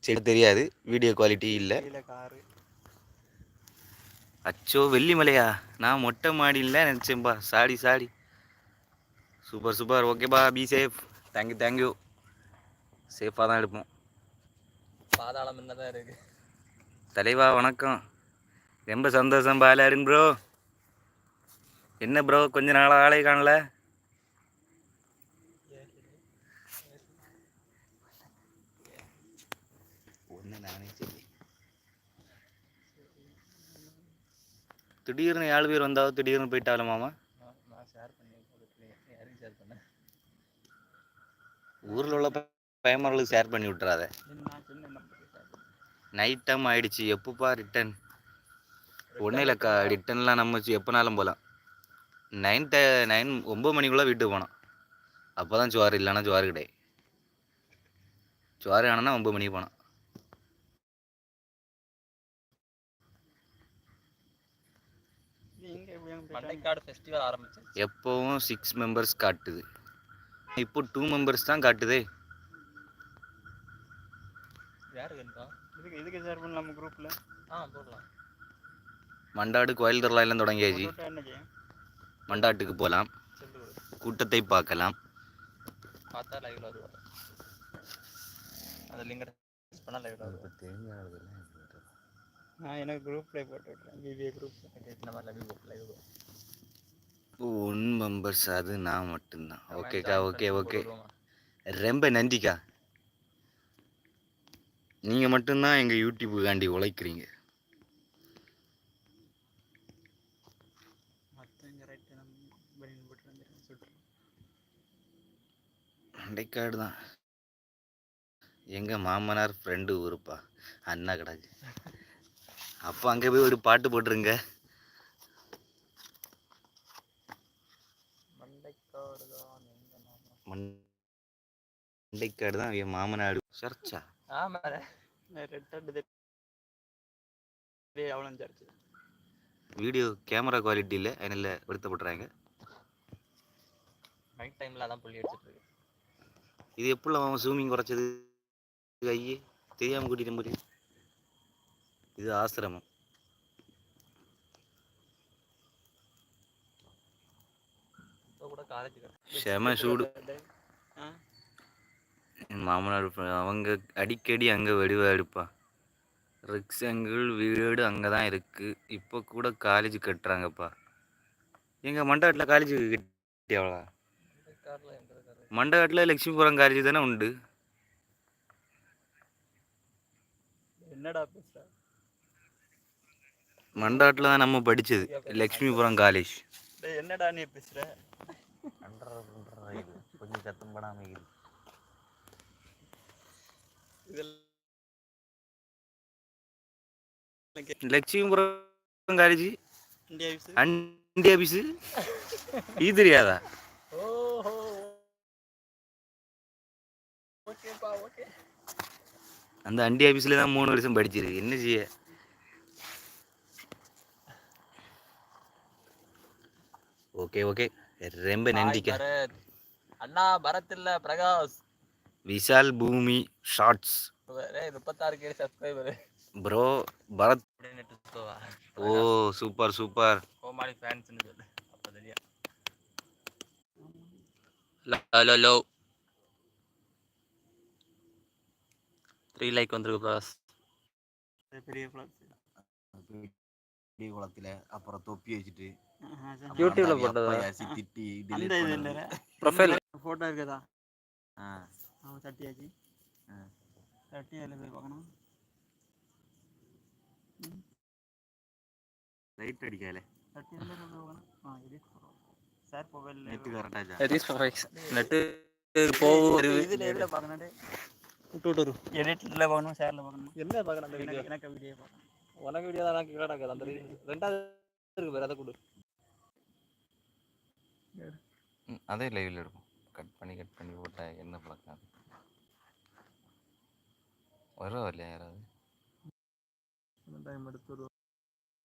சரி தெரியாது, video quality இல்லை. அச்சோ வெள்ளிமலையா, நான் மொட்டை மாடியில் நினச்சேன்பா. சாடி சூப்பர் சூப்பர். ஓகேப்பா, பி சேஃப். தேங்க்யூ. சேஃபாக தான் எடுப்போம். பாதாளம் என்னதான் இருக்கு. தலைவா வணக்கம், ரொம்ப சந்தோஷம் பாலாரின் ப்ரோ. என்ன ப்ரோ கொஞ்ச நாளாக ஆளே காணல? ஒன்று நானே சொல்லி திடீர்னு 7 பேர் வந்தாலும் திடீர்னு போயிட்டாலும் மாமா. நான் ஷேர் பண்ணி யாருக்கு ஷேர் பண்ணேன்? ஊரில் உள்ள பயமர்களுக்கு ஷேர் பண்ணி விட்டுறாத. நைட் டைம் ஆயிடுச்சு, எப்பப்பா ரிட்டன்? ஒன்றும் இல்லைக்கா, ரிட்டன்லாம் நம்ம எப்போனாலும் போகலாம். 9 மணிக்குள்ளே வீட்டுக்கு போனோம். அப்போ தான் ஜுவார், இல்லைன்னா ஜுவார் கிடையாது. ஜுவார் ஆனால் 9 மணிக்கு போனோம். ஃபெஸ்டிவல் ஆரம்பிச்சு எப்போவும் 6 மெம்பர்ஸ் காட்டுது, இப்போ 2 மெம்பர்ஸ் தான் காட்டுதே. இதுக்கு ஷேர் பண்ணலாம் நம்ம குரூப்ல. போடலாம். மண்டாடு கோயில் திருவிழா எல்லாம் தொடங்கியாச்சு. மண்டாட்டுக்கு போகலாம், கூட்டத்தை பார்க்கலாம். பார்த்தா லைவ்ல வருவாங்க. அந்த லிங்க் பண்ணா லைவ்ல வருவாங்க. நான் எனக்கு குரூப்ல போட்டு விட்றேன், பிபிஏ குரூப்ல. இந்த மாதிரி லைவ் 1 மெம்பர்ஸ், அது நான் மட்டும்தான். ஓகேக்கா, ஓகே. ரொம்ப நன்றிக்கா, நீங்கள் மட்டும்தான் எங்கள் யூடியூப்புக்காண்டி உழைக்கிறீங்க. அண்டைக்காடு தான் எங்கள் மாமனார் ஃப்ரெண்டு ஊருப்பா, அண்ணா கிடக்கு. அப்போ அங்கே போய் ஒரு பாட்டு போட்டுருங்க. மண்டைக்காடு தான் என் மாமனாடு. சர்ச்சா வீடியோ கேமரா குவாலிட்டி இல்லை, அதனால வருத்தப்படுறாங்க. நைட் டைம்ல அதான் புள்ளி அடிச்சிட்டு இருக்கு. இது எப்படி அவன் ஜூமிங் குறைச்சது? ஐயே, தெரியாமல் கூட்டிட்டு முடியும். இது ஆசிரமம். செம சூடு. மாமனார் அவங்க அடிக்கடி அங்கே வெடிவா எடுப்பா. ரெக்ஸாங்கிள் வீடு அங்கே தான் இருக்குது. இப்போ கூட காலேஜ் கட்டுறாங்கப்பா. எங்கள் மண்டபத்தில் காலேஜ் கட்டி எவ்வளோ? மண்டபத்தில் லட்சுமிபுரம் காலேஜ் தானே உண்டு. என்னடா பேசுற? மண்டபத்தில் தான் நம்ம படித்தது, லட்சுமிபுரம் காலேஜ். என்னடா நீ பேசுற? கொஞ்சம் சத்தம் படாமல் லட்சுமிபுரம் காலேஜ் அண்டி ஆபீஸு இது தெரியாதா? அந்த அண்டி ஆபீஸ்ல தான் 3 வருஷம் படிச்சிருக்கு. என்ன செய்ய? ஓகே ரொம்ப நன்றிக்கா. அண்ணா பரத் இல்ல Prakash. Vishal Bhoomi shorts 36K subscriber bro. Bharat oh super. Comali fans சொல்லு. அப்ப தெரியும். ஹலோ 3 லைக் வந்திருக்கு பிரகாஷ். பெரிய குளத்துல அப்புறம் தொப்பி வச்சுட்டு யூடியூப்ல போட்டதா? திட்டி ப்ரொஃபைல் போட்டோ இருக்குதா? தட்டியாச்சு. தட்டி அதில் போய் பார்க்கணும். லைட் அடிக்கல. தட்டி அதில் போய் பார்க்கணும். சார் மொபைல் நெட் கரெக்டாக நெட்டு போகுது. இதில் பார்க்கணும். விட்டு எடிட்டில் பார்க்கணும், ஷேரில் பார்க்கணும். என்ன பார்க்கணும்? அந்த வீடியோ எனக்கு வீடியோ பார்க்கணும். உனக்கு வீடியோ தான் எனக்கு கிடக்குது. அந்த ரெண்டாவது இருக்கு பேர், அதை கொடு. அதே லைவ்ல இருக்கும். கட் பண்ணி போட்டா என்ன பழக்கம்? வருவா இல்லையா யாராவது? டைம் எடுத்து